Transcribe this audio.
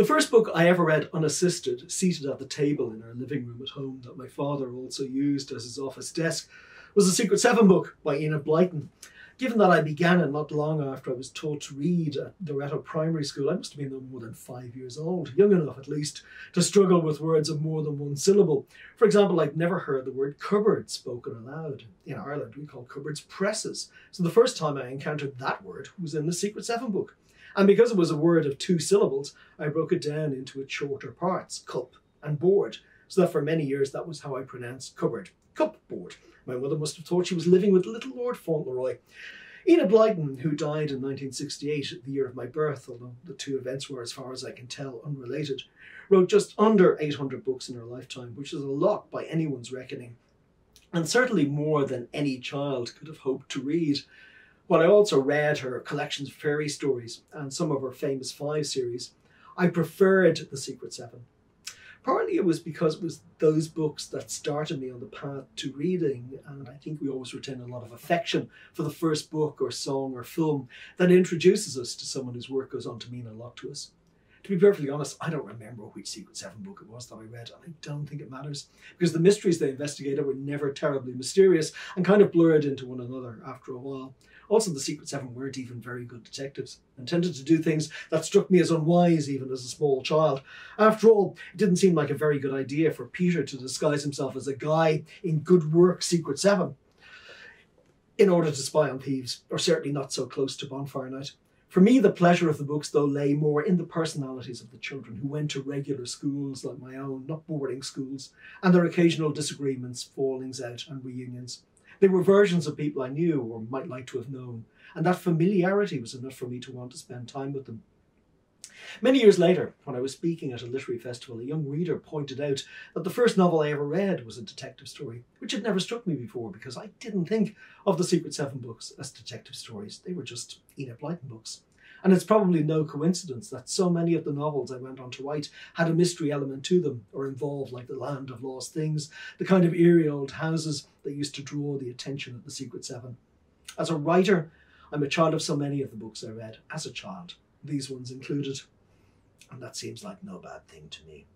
The first book I ever read unassisted, seated at the table in our living room at home that my father also used as his office desk, was The Secret Seven book by Enid Blyton. Given that I began it not long after I was taught to read at Loretto Primary School, I must have been no more than 5 years old, young enough at least, to struggle with words of more than one syllable. For example, I'd never heard the word cupboard spoken aloud. In Ireland, we call cupboards presses. So the first time I encountered that word was in The Secret Seven book. And because it was a word of 2 syllables, I broke it down into its shorter parts, cup and board, so that for many years that was how I pronounced cupboard. Cupboard. My mother must have thought she was living with little Lord Fauntleroy. Enid Blyton, who died in 1968, the year of my birth, although the 2 events were, as far as I can tell, unrelated, wrote just under 800 books in her lifetime, which is a lot by anyone's reckoning, and certainly more than any child could have hoped to read. While I also read her collections of fairy stories and some of her famous 5 series, I preferred The Secret Seven. Partly it was because it was those books that started me on the path to reading, and I think we always retain a lot of affection for the first book or song or film that introduces us to someone whose work goes on to mean a lot to us. To be perfectly honest, I don't remember which Secret Seven book it was that I read, and I don't think it matters, because the mysteries they investigated were never terribly mysterious and kind of blurred into one another after a while. Also, the Secret Seven weren't even very good detectives and tended to do things that struck me as unwise even as a small child. After all, it didn't seem like a very good idea for Peter to disguise himself as a guy in Good Work Secret Seven in order to spy on thieves, or certainly not so close to bonfire night. For me, the pleasure of the books, though, lay more in the personalities of the children who went to regular schools like my own, not boarding schools, and their occasional disagreements, fallings out and reunions. They were versions of people I knew or might like to have known, and that familiarity was enough for me to want to spend time with them. Many years later, when I was speaking at a literary festival, a young reader pointed out that the first novel I ever read was a detective story, which had never struck me before because I didn't think of the Secret Seven books as detective stories. They were just Enid Blyton books. And it's probably no coincidence that so many of the novels I went on to write had a mystery element to them, or involved like the land of lost things, the kind of eerie old houses that used to draw the attention of the Secret Seven. As a writer, I'm a child of so many of the books I read as a child, these ones included, and that seems like no bad thing to me.